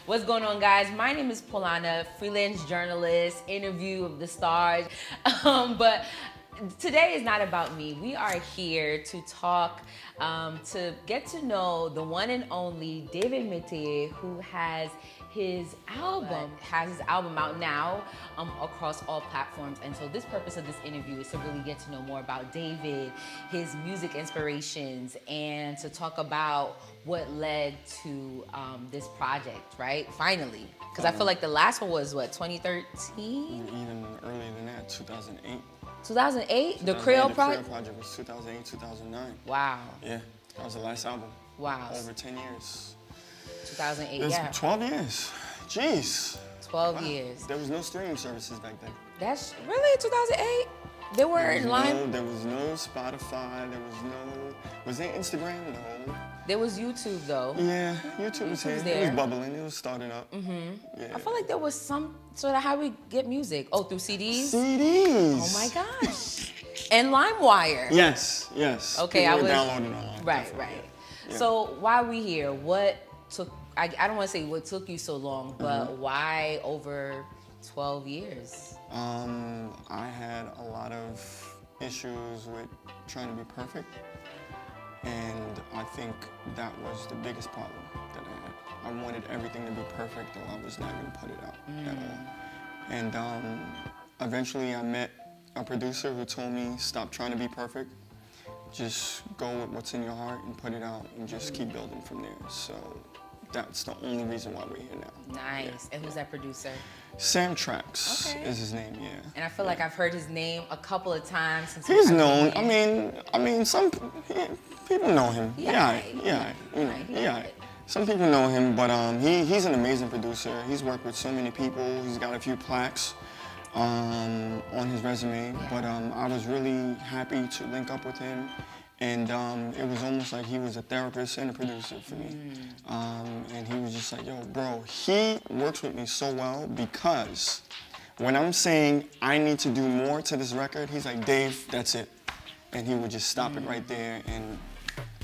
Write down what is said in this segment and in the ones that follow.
What's going on, guys? My name is Paulana, freelance journalist, interview of the stars. But today is not about me. We are here to talk, to get to know the one and only David Metayer, who has his album out now across all platforms. And so this purpose of this interview is to really get to know more about David, his music inspirations, and to talk about what led to this project, right? Finally. Because I feel like the last one was, what, 2013? Even earlier than that, 2008. 2008? The Creole project? The Creole project was 2008, 2009. Wow. Yeah, that was the last album. Wow. Over 10 years. 2008, It's yeah. 12 years. Jeez. 12 years. There was no streaming services back then. That's really 2008? They were in line? There was no Spotify. Was there Instagram? No. There was YouTube, though. Yeah, YouTube was here. there. It was bubbling. It was starting up. Yeah. I feel like there was some sort of how we get music. Oh, through CDs? CDs. Oh my gosh. And LimeWire. Yes. Okay, People I were was downloading online. Right. Yeah. So why are we here? What took? I don't want to say what took you so long, but why over 12 years? I had a lot of issues with trying to be perfect, and I think that was the biggest problem that I had. I wanted everything to be perfect, or I was not going to put it out at all. And eventually I met a producer who told me, stop trying to be perfect. Just go with what's in your heart and put it out and just keep building from there. So that's the only reason why we're here now. Nice. Yeah. And who's that producer? Sam Trax Okay. is his name, yeah. And I feel like I've heard his name a couple of times since He's I've known. been here. I mean, some people know him. Yeah. Some people know him, but he's an amazing producer. He's worked with so many people. He's got a few plaques on his resume. But I was really happy to link up with him, and it was almost like he was a therapist and a producer for me. And he was just like, yo, bro, he works with me so well because when I'm saying I need to do more to this record, he's like, Dave, that's it. And he would just stop it right there, and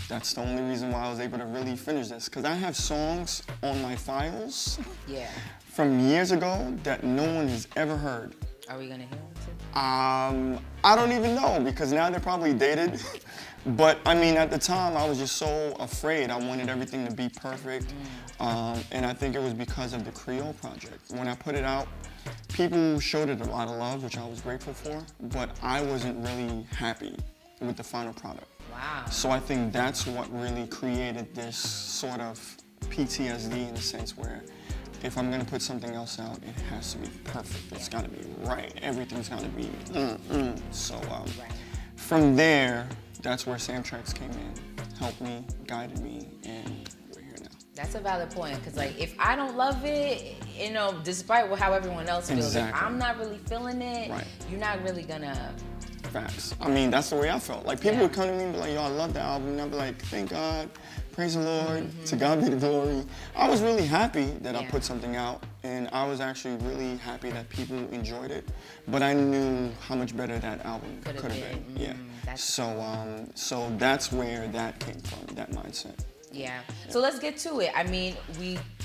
that's the only reason why I was able to really finish this. Because I have songs on my files from years ago that no one has ever heard. Are we gonna hear them too? I don't even know, because now they're probably dated. But I mean, at the time, I was just so afraid. I wanted everything to be perfect. And I think it was because of the Creole project. When I put it out, people showed it a lot of love, which I was grateful for, but I wasn't really happy with the final product. Wow. So I think that's what really created this sort of PTSD in a sense where if I'm gonna put something else out, it has to be perfect. It's gotta be right. Everything's gotta be So from there, that's where Sam Trax came in, helped me, guided me, and we're here now. That's a valid point, because like if I don't love it, you know, despite how everyone else feels, if I'm not really feeling it, you're not really gonna. Facts. I mean, that's the way I felt. Like people would come to me and be like, yo, I love the album, and I'd be like, thank God, praise the Lord, to God be the glory. I was really happy that I put something out, and I was actually really happy that people enjoyed it, but I knew how much better that album could have been. Yeah. So that's where that came from, that mindset. Yeah. So let's get to it. I mean,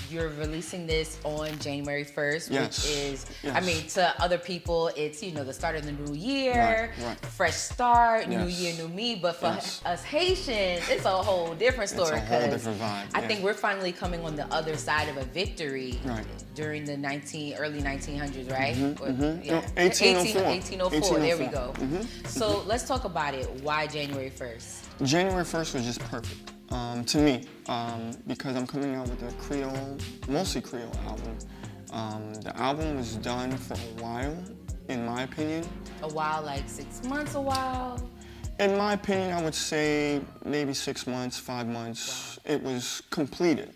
you're releasing this on January 1st, which is, I mean, to other people, it's, you know, the start of the new year, fresh start, new year, new me. But for us Haitians, it's a whole different story. It's a whole different vibe. I think we're finally coming on the other side of a victory during the early 1900s, right? 1804. 1804. There we go. So let's talk about it. Why January 1st? January 1st was just perfect. To me, because I'm coming out with a Creole, mostly Creole album. The album was done for a while, in my opinion. A while, like 6 months, a while? In my opinion, I would say maybe 6 months, 5 months. Wow. It was completed.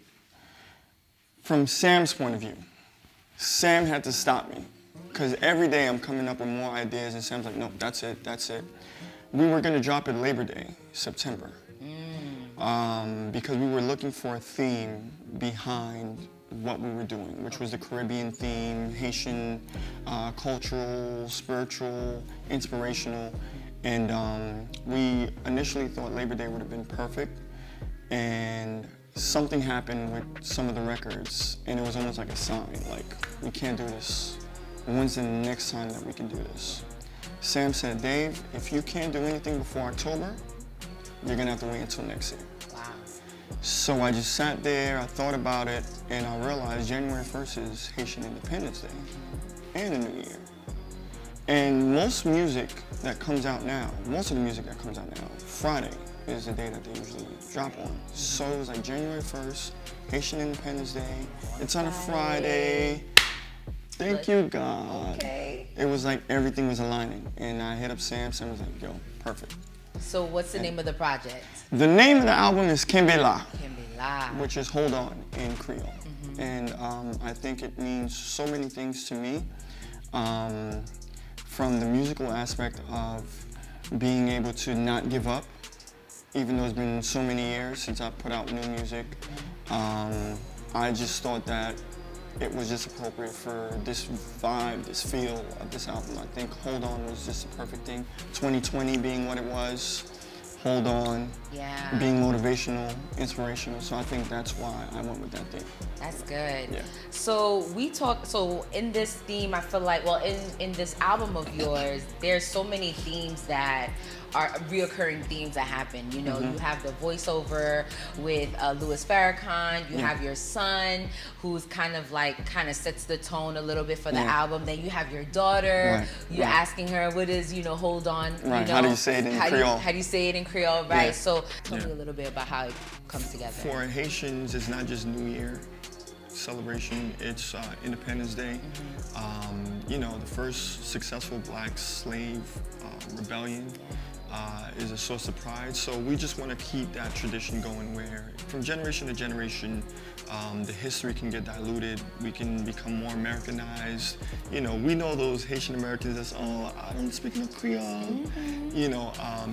From Sam's point of view, Sam had to stop me, because every day I'm coming up with more ideas, and Sam's like, no, that's it. We were gonna drop it Labor Day, September. Because we were looking for a theme behind what we were doing, which was the Caribbean theme, Haitian, cultural, spiritual, inspirational. And we initially thought Labor Day would have been perfect. And something happened with some of the records, and it was almost like a sign, like, we can't do this. When's the next time that we can do this? Sam said, Dave, if you can't do anything before October, you're gonna have to wait until next year. Wow. So I just sat there, I thought about it, and I realized January 1st is Haitian Independence Day and the New Year. And most music that comes out now, most of the music that comes out now, Friday is the day that they usually drop on. So it was like January 1st, Haitian Independence Day. It's on a Friday. Thank you, God. Okay. It was like everything was aligning. And I hit up Sam. Sam was like, yo, perfect. So what's the name of the project? The name of the album is Kembela, Kembela. which is Hold On in Creole. And I think it means so many things to me. From the musical aspect of being able to not give up, even though it's been so many years since I put out new music. I just thought that it was just appropriate for this vibe, this feel of this album. I think Hold On was just the perfect thing. 2020 being what it was, Hold On, being motivational, inspirational. So I think that's why I went with that theme. That's good. Yeah. So so in this theme, I feel like, well, in this album of yours, there's so many themes that are reoccurring themes that happen. You know, you have the voiceover with Louis Farrakhan. You have your son, who's kind of sets the tone a little bit for the album. Then you have your daughter. You're asking her, what is, hold on. Right. You know, how do you say it in Creole? How do you say it in Creole, right? Yeah. So tell me a little bit about how it comes together. For Haitians, it's not just New Year celebration, it's Independence Day. The first successful black slave rebellion is a source of pride. So we just want to keep that tradition going where from generation to generation, the history can get diluted. We can become more Americanized. We know those Haitian Americans that's, I don't speak no Creole.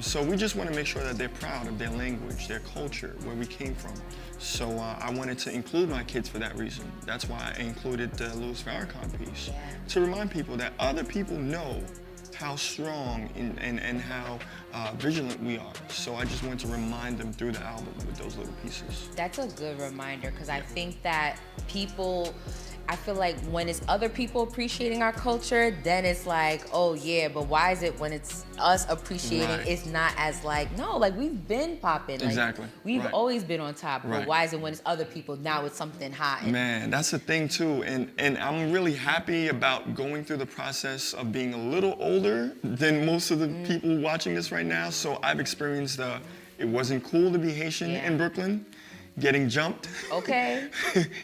So we just want to make sure that they're proud of their language, their culture, where we came from. So I wanted to include my kids for that reason. That's why I included the Louis Farrakhan piece, to remind people that other people know how strong and how vigilant we are. So I just wanted to remind them through the album with those little pieces. That's a good reminder, because I think that I feel like when it's other people appreciating our culture, then it's like, oh yeah, but why is it when it's us appreciating, it's not as we've been popping. Exactly. We've always been on top, but Right. why is it when it's other people, now it's something hot? Man, that's the thing too. And I'm really happy about going through the process of being a little older than most of the people watching this right now. So I've experienced it wasn't cool to be Haitian in Brooklyn, getting jumped. Okay.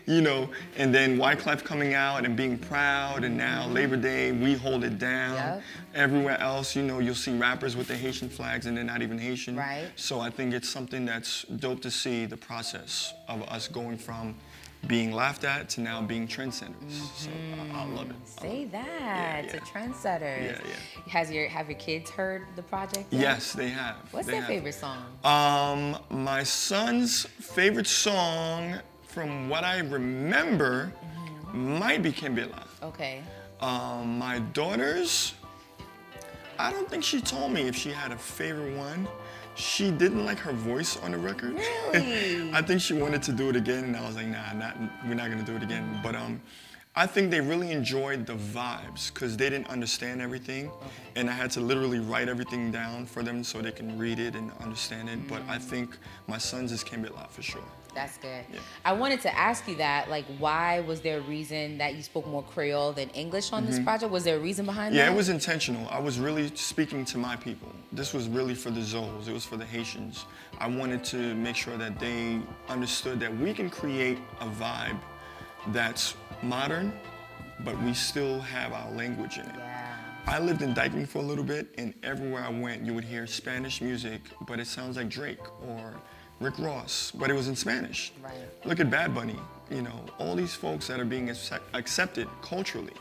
And then Wyclef coming out and being proud, and now Labor Day, we hold it down. Yep. Everywhere else, you'll see rappers with the Haitian flags and they're not even Haitian. Right. So I think it's something that's dope to see the process of us going from being laughed at to now being trendsetters. So I love it. Say that. Yeah. To trendsetters. Yeah. Have your kids heard the project yet? Yes, they have. What's their favorite song? My son's favorite song, from what I remember, might be Kembela. Okay. My daughter's, I don't think she told me if she had a favorite one. She didn't like her voice on the record. Really? I think she wanted to do it again, and I was like, nah, we're not gonna do it again. But I think they really enjoyed the vibes because they didn't understand everything, and I had to literally write everything down for them so they can read it and understand it. But I think my son's is Kembela for sure. That's good. Yeah. I wanted to ask you that, why was there a reason that you spoke more Creole than English on this project? Was there a reason behind that? Yeah, it was intentional. I was really speaking to my people. This was really for the Zoes. It was for the Haitians. I wanted to make sure that they understood that we can create a vibe that's modern, but we still have our language in it. Yeah. I lived in Dykeman for a little bit, and everywhere I went, you would hear Spanish music, but it sounds like Drake or Rick Ross, but it was in Spanish. Right. Look at Bad Bunny, all these folks that are being accepted culturally.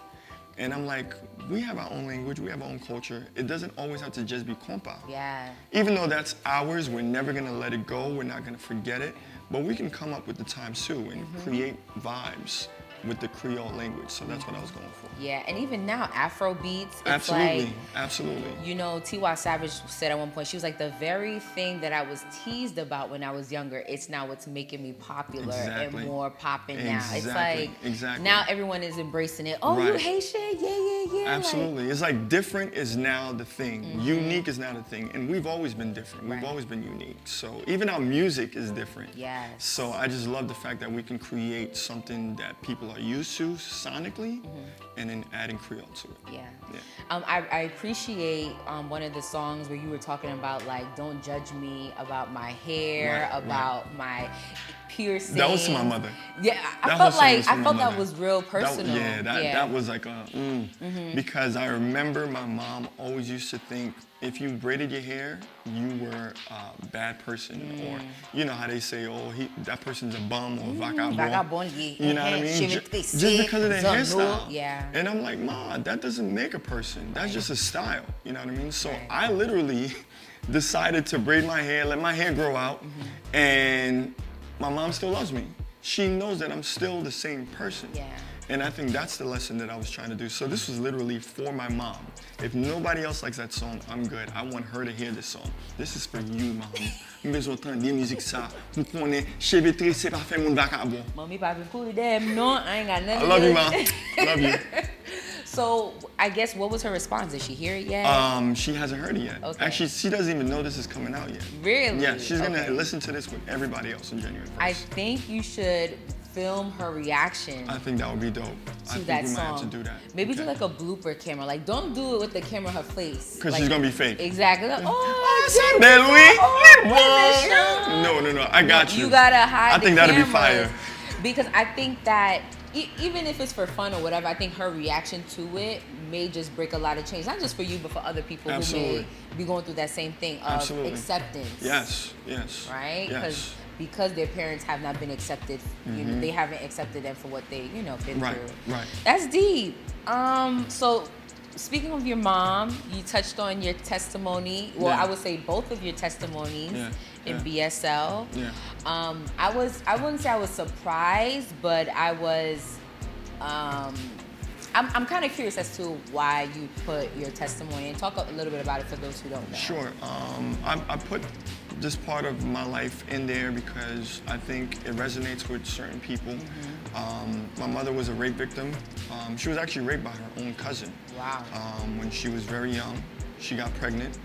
And I'm like, we have our own language, we have our own culture. It doesn't always have to just be compa. Yeah. Even though that's ours, we're never gonna let it go, we're not gonna forget it, but we can come up with the times too and create vibes with the Creole language. So that's what I was going for. Yeah, and even now, Afrobeats, it's Absolutely, like, absolutely. you know, Tiwa Savage said at one point, she was like, the very thing that I was teased about when I was younger, it's now what's making me popular and more popping now. It's like, now everyone is embracing it. Oh, you Haitian? Yeah. Absolutely. It's like different is now the thing. Unique is now the thing. And we've always been different. We've always been unique. So even our music is different. Yes. So I just love the fact that we can create something that people are used to sonically and then adding Creole to it. Yeah. I appreciate one of the songs where you were talking about like, don't judge me about my hair, about my piercing. That was to my mother. Yeah, I felt that was real personal. That was like because I remember my mom always used to think if you braided your hair, you were a bad person, or you know how they say, oh, that person's a bum or vagabond. You know what I mean? Just because of their hairstyle. Yeah. And I'm like, Ma, that doesn't make a person. That's just a style. You know what I mean? So I literally decided to braid my hair, let my hair grow out, and my mom still loves me. She knows that I'm still the same person. Yeah. And I think that's the lesson that I was trying to do. So this was literally for my mom. If nobody else likes that song, I'm good. I want her to hear this song. This is for you, mom. Besoin de musique ça. Vous connaissez, chevêtré, c'est pas fait mon vagabond. Mommy, papi, cool them. No, I ain't got nothing. I love you, mom. Love you. So I guess what was her response? Did she hear it yet? She hasn't heard it yet. Okay. Actually, she doesn't even know this is coming out yet. Really? Yeah, she's gonna listen to this with everybody else in January 1st. I think you should film her reaction. I think that would be dope. To that we song. might have to do that. Maybe do like a blooper camera. Like, don't do it with the camera her face. Because like, she's gonna be fake. Exactly. Like, No. I got you. You gotta hide. I think that'd be fire. Because I think that even if it's for fun or whatever, I think her reaction to it may just break a lot of chains. Not just for you, but for other people who may be going through that same thing of acceptance. Yes. Right? Yes. Because their parents have not been accepted, you know, they haven't accepted them for what they, been through. Right. That's deep. So speaking of your mom, you touched on your testimony. Well, I would say both of your testimonies in BSL. Yeah. I wouldn't say I was surprised, but I was, I'm kind of curious as to why you put your testimony, and talk a little bit about it for those who don't know. Sure. I put this part of my life in there because I think it resonates with certain people. My mother was a rape victim. She was actually raped by her own cousin. Wow. When she was very young. She got pregnant,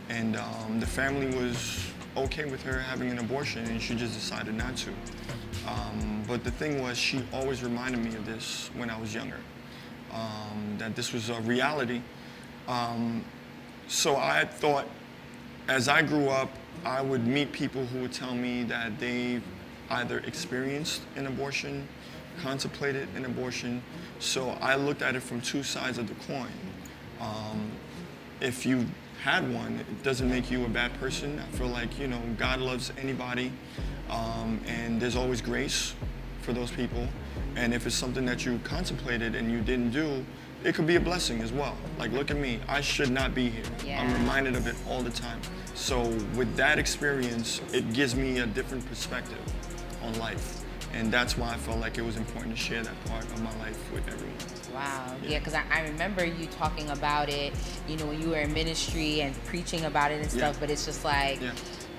and the family was okay with her having an abortion, and she just decided not to. But the thing was, she always reminded me of this when I was younger, that this was a reality. So I thought, as I grew up, I would meet people who would tell me that they've either experienced an abortion, contemplated an abortion. So I looked at it from two sides of the coin. If you had one, it doesn't make you a bad person. I feel like, God loves anybody, and there's always grace for those people. And if it's something that you contemplated and you didn't do, it could be a blessing as well. Like, look at me, I should not be here. Yeah. I'm reminded of it all the time. So with that experience, it gives me a different perspective on life. And that's why I felt like it was important to share that part of my life with everyone. Wow. Yeah, because I remember you talking about it, when you were in ministry and preaching about it and stuff, but it's just like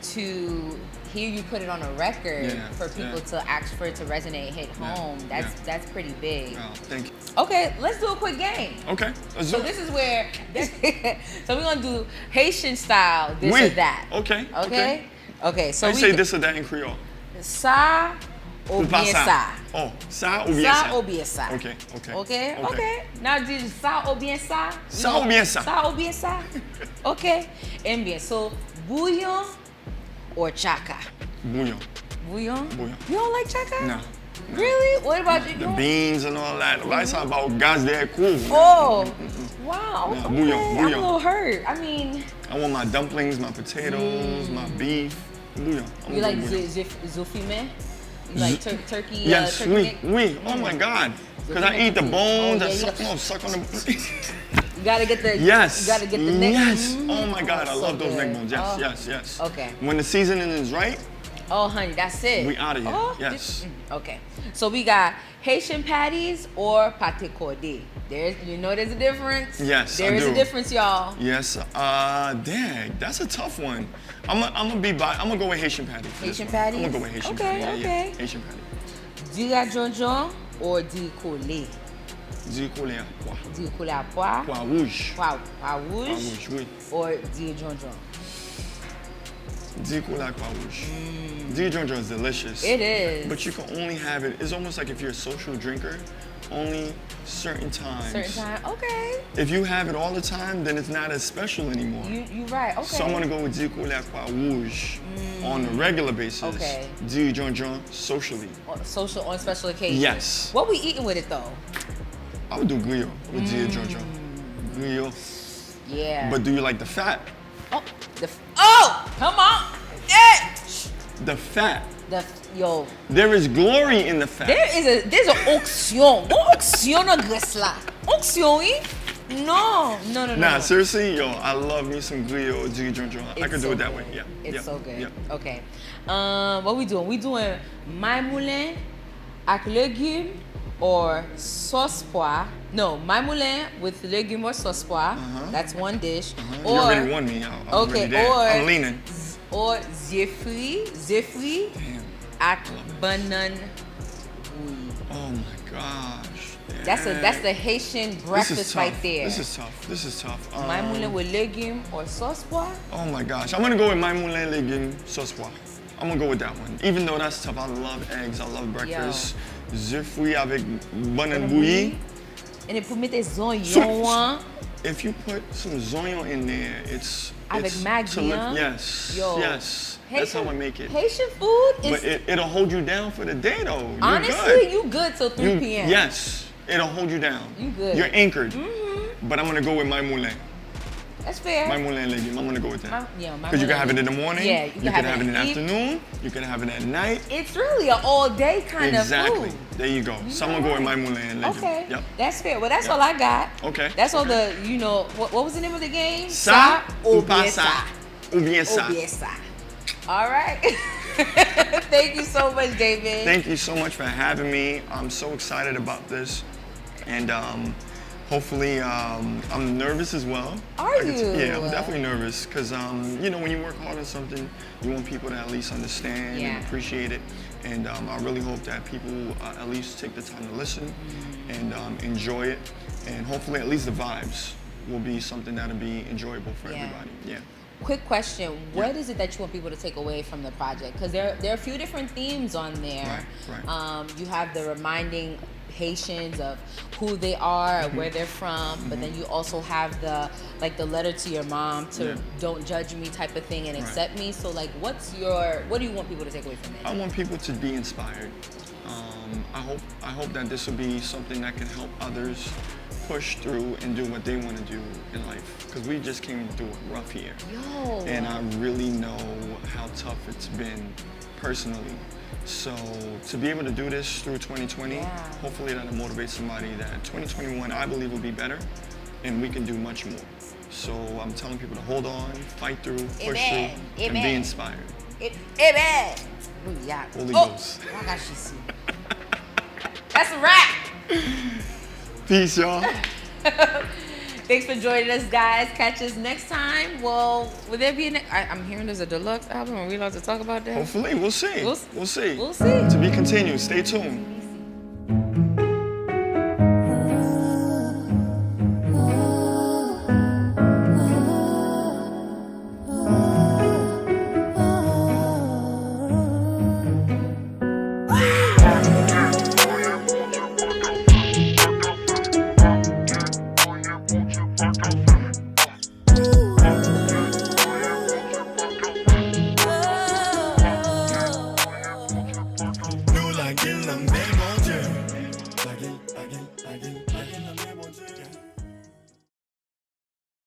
to hear you put it on a record for people to ask for it to resonate, hit home, that's pretty big. Wow, thank you. Okay, let's do a quick game. Okay, let's do it. This is where, so we're gonna do Haitian style, this or that. Okay, so we say this or that in Creole. Ça ou bien ça. Oh, ça ou bien ça. Ça ou bien ça. Okay. Now do ça ou bien ça. Ça ou bien ça. Ça ou bien ça. Okay. And bien, so bouillon or chaka? Bouillon. Bouillon? Bouillon. You don't like chaka? No. Really? What about you? The beans and all that. I talk about gaz de cool. Oh, wow. No, okay. bouillon. I'm a little hurt. I mean, I want my dumplings, my potatoes, my beef. Bouillon. You like zofime? You like turkey? Yes, turkey oui. Oh my God. Because I eat the bones. I suck on the. You gotta get the. Yes. You gotta get the neck. Yes. Oh my God, I love those neck bones. Yes. Okay. When the seasoning is right, Oh, honey, that's it. We out of here. Oh, Yes. Okay. So we got Haitian patties or pâté cordé. There's a difference. Yes, There I is do. a difference, y'all. Yes. Dang, that's a tough one. I'm gonna go with Haitian patty. Haitian patties? I'm gonna go with Haitian Okay, patty. okay. Yeah. Haitian patty. Du jonjon or du collé? Du collé à pois. Du collé à pois. Pois rouge. Pois Pois rouge. rouge, oui. Or du jonjon? Du collé à pois rouge. Du jonjon is delicious. It is. But you can only have it. It's almost like if you're a social drinker, only certain times. Certain time. Okay. If you have it all the time, then it's not as special anymore. You right. Okay. So I'm gonna go with du collé à pois rouge on a regular basis. Okay. Du jonjon socially. Social on special occasions. Yes. What we eating with it though? I would do griot with du jonjon. Griot. Yeah. But do you like the fat? Come on. Eh. The fat. Yo. There is glory in the fat. There's an onction. Onction na graisse là. Onction, oui? No. Nah, seriously, yo, I love me some griot, du jonjon. I could do it that way. Yeah. It's yeah. so good. Yeah. Okay. What we doing? We doing maille moulin avec légumes or sauce pois. No, maille moulin with légumes or sauce pois. That's one dish. You Or already won me. I'm already there. I'm leaning. Or zéfri Damn. avec banane. Oh my gosh. That's the Haitian breakfast right there. This is tough. Maille moulin with légumes or sauce pois. Oh my gosh. I'm gonna go with maille moulin légumes sauce pois. I'm gonna go with that one. Even though that's tough, I love eggs, I love breakfast. Zifri avec banane bouillie. And then put des oignons. If you put some zognon in there, it's Avec Maggi, huh? Yes. Yo. Yes. That's how I make it. Haitian food is But it'll hold you down for the day though. You're honestly good. you good till 3 p.m. Yes. It'll hold you down. You good. You're anchored. But I'm gonna go with maille moulin. That's fair. Maille moulin légumes. I'm gonna go with that. Yeah, Because you can have it in the morning. Yeah, you can have it in the afternoon. You can have it at night. It's really an all day kind Exactly. of food. There you go. So I'm gonna go with maille moulin légumes. Okay. Yep. That's fair. Well, that's all I got. Okay. That's all the, what was the name of the game? Ça ou pas bien ça. Ou bien ça. Ou bien ça. All right. Thank you so much, David. Thank you so much for having me. I'm so excited about this. And hopefully, I'm nervous as well. Are you? Yeah, I'm definitely nervous because, when you work hard on something, you want people to at least understand and appreciate it. And I really hope that people at least take the time to listen and enjoy it. And hopefully at least the vibes will be something that'll be enjoyable for everybody. Yeah. Quick question: what is it that you want people to take away from the project? Because there are a few different themes on there. Right. You have the reminding Haitians of who they are, where they're from, but then you also have the letter to your mom to don't judge me type of thing and accept me. So what do you want people to take away from it? I want people to be inspired. I hope that this will be something that can help others push through and do what they want to do in life. Because we just came through a rough year. And I really know how tough it's been personally. So to be able to do this through 2020, hopefully that'll motivate somebody that 2021 I believe will be better and we can do much more. So I'm telling people to hold on, fight through, push through, and be inspired. Amen. Holy Ghost. I got you. That's a wrap. Peace, y'all. Thanks for joining us, guys. Catch us next time. Well, will there be I'm hearing there's a deluxe album. Are we allowed to talk about that? Hopefully, we'll see. We'll see. We'll see. To be continued. Stay tuned. La gueule, la mer, mon Dieu. La gueule, la gueule, la gueule, la gueule, la mer, mon Dieu.